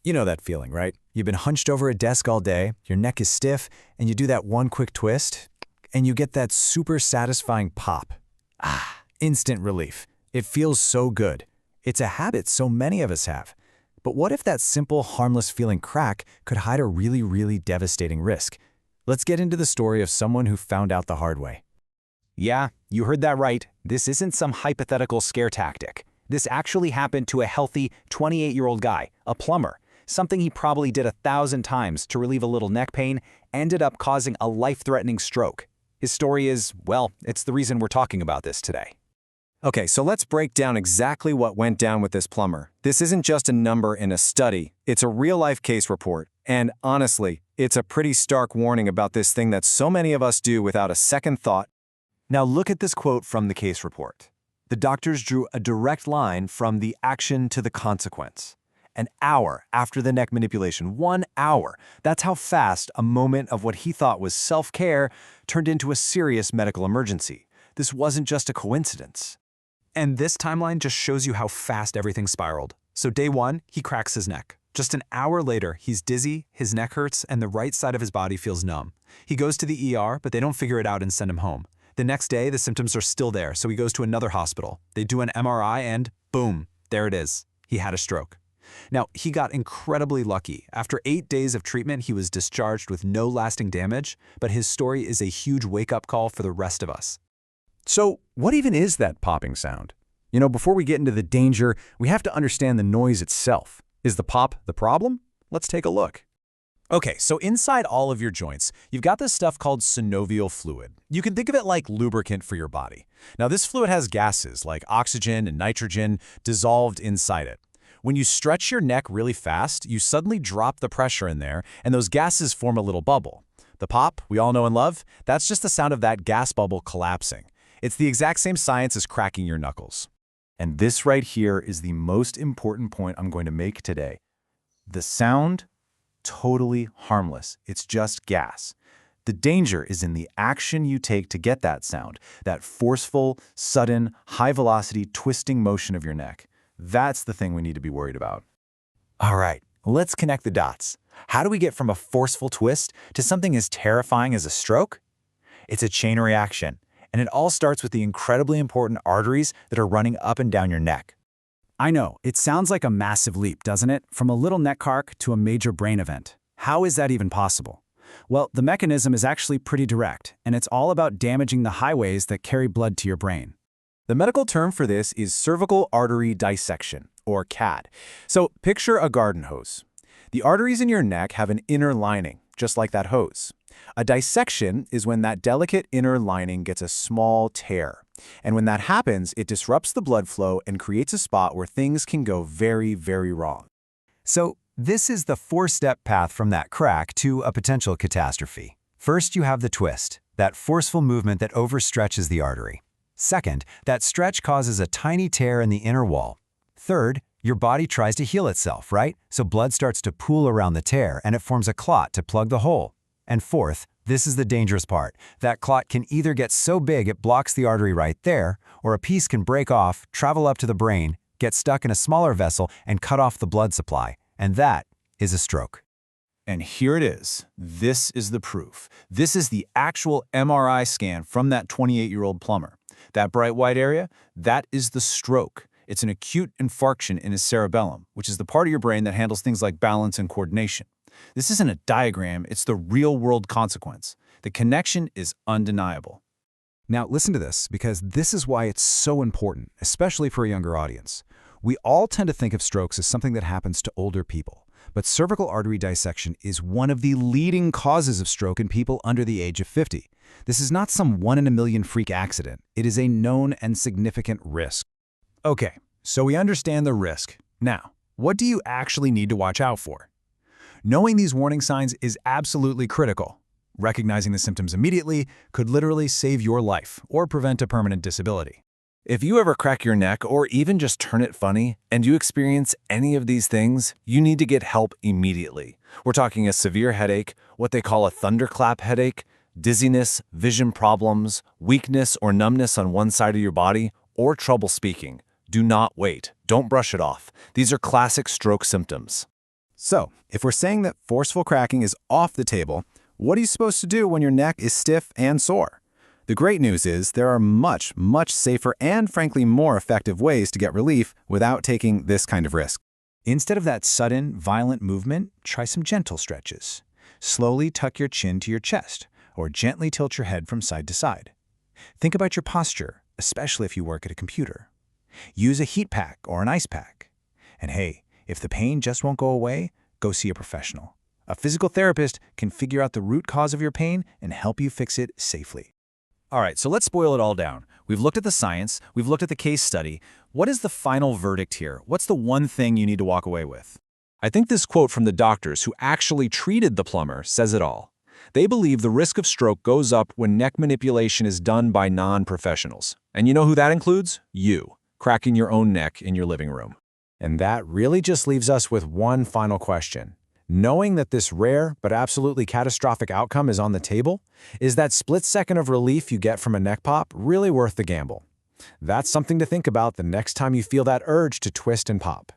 You know that feeling, right? You've been hunched over a desk all day, your neck is stiff, and you do that one quick twist, and you get that super satisfying pop. Instant relief. It feels so good. It's a habit so many of us have. But what if that simple, harmless feeling crack could hide a really, really devastating risk? Let's get into the story of someone who found out the hard way. Yeah, you heard that right. This isn't some hypothetical scare tactic. This actually happened to a healthy 28-year-old guy, a plumber. Something he probably did 1,000 times to relieve a little neck pain ended up causing a life-threatening stroke. His story is, well, it's the reason we're talking about this today. Okay, so let's break down exactly what went down with this plumber. This isn't just a number in a study, it's a real-life case report. And honestly, it's a pretty stark warning about this thing that so many of us do without a second thought. Now look at this quote from the case report. The doctors drew a direct line from the action to the consequence. An hour after the neck manipulation, 1 hour. That's how fast a moment of what he thought was self-care turned into a serious medical emergency. This wasn't just a coincidence. And this timeline just shows you how fast everything spiraled. So day 1, he cracks his neck. Just an hour later, he's dizzy, his neck hurts, and the right side of his body feels numb. He goes to the ER, but they don't figure it out and send him home. The next day, the symptoms are still there, so he goes to another hospital. They do an MRI and boom, there it is. He had a stroke. Now, he got incredibly lucky. After 8 days of treatment, he was discharged with no lasting damage, but his story is a huge wake-up call for the rest of us. So, what even is that popping sound? You know, before we get into the danger, we have to understand the noise itself. Is the pop the problem? Let's take a look. Okay, so inside all of your joints, you've got this stuff called synovial fluid. You can think of it like lubricant for your body. Now, this fluid has gases like oxygen and nitrogen dissolved inside it. When you stretch your neck really fast, you suddenly drop the pressure in there, and those gases form a little bubble. The pop, we all know and love, that's just the sound of that gas bubble collapsing. It's the exact same science as cracking your knuckles. And this right here is the most important point I'm going to make today. The sound, totally harmless. It's just gas. The danger is in the action you take to get that sound, that forceful, sudden, high-velocity twisting motion of your neck. That's the thing we need to be worried about. All right, let's connect the dots. How do we get from a forceful twist to something as terrifying as a stroke? It's a chain reaction, and it all starts with the incredibly important arteries that are running up and down your neck. I know, it sounds like a massive leap, doesn't it? From a little neck carc to a major brain event. How is that even possible? Well, the mechanism is actually pretty direct, and it's all about damaging the highways that carry blood to your brain. The medical term for this is cervical artery dissection, or CAD. So picture a garden hose. The arteries in your neck have an inner lining, just like that hose. A dissection is when that delicate inner lining gets a small tear. And when that happens, it disrupts the blood flow and creates a spot where things can go very, very wrong. So this is the 4-step path from that crack to a potential catastrophe. First, you have the twist, that forceful movement that overstretches the artery. Second, that stretch causes a tiny tear in the inner wall. Third, your body tries to heal itself, right? So blood starts to pool around the tear and it forms a clot to plug the hole. And fourth, this is the dangerous part. That clot can either get so big it blocks the artery right there, or a piece can break off, travel up to the brain, get stuck in a smaller vessel, and cut off the blood supply. And that is a stroke. And here it is. This is the proof. This is the actual MRI scan from that 28-year-old plumber. That bright white area, that is the stroke. It's an acute infarction in his cerebellum, which is the part of your brain that handles things like balance and coordination. This isn't a diagram, it's the real-world consequence. The connection is undeniable. Now listen to this, because this is why it's so important, especially for a younger audience. We all tend to think of strokes as something that happens to older people, but cervical artery dissection is one of the leading causes of stroke in people under the age of 50. This is not some 1 in a million freak accident. It is a known and significant risk. Okay, so we understand the risk. Now, what do you actually need to watch out for? Knowing these warning signs is absolutely critical. Recognizing the symptoms immediately could literally save your life or prevent a permanent disability. If you ever crack your neck or even just turn it funny and you experience any of these things, you need to get help immediately. We're talking a severe headache, what they call a thunderclap headache, dizziness, vision problems, weakness or numbness on one side of your body, or trouble speaking. Do not wait. Don't brush it off. These are classic stroke symptoms. So, if we're saying that forceful cracking is off the table, what are you supposed to do when your neck is stiff and sore? The great news is there are much, much safer and frankly more effective ways to get relief without taking this kind of risk. Instead of that sudden, violent movement, try some gentle stretches. Slowly tuck your chin to your chest, or gently tilt your head from side to side. Think about your posture, especially if you work at a computer. Use a heat pack or an ice pack. And hey, if the pain just won't go away, go see a professional. A physical therapist can figure out the root cause of your pain and help you fix it safely. All right, so let's boil it all down. We've looked at the science, we've looked at the case study. What is the final verdict here? What's the one thing you need to walk away with? I think this quote from the doctors who actually treated the plumber says it all. They believe the risk of stroke goes up when neck manipulation is done by non-professionals. And you know who that includes? You, cracking your own neck in your living room. And that really just leaves us with one final question. Knowing that this rare but absolutely catastrophic outcome is on the table, is that split second of relief you get from a neck pop really worth the gamble? That's something to think about the next time you feel that urge to twist and pop.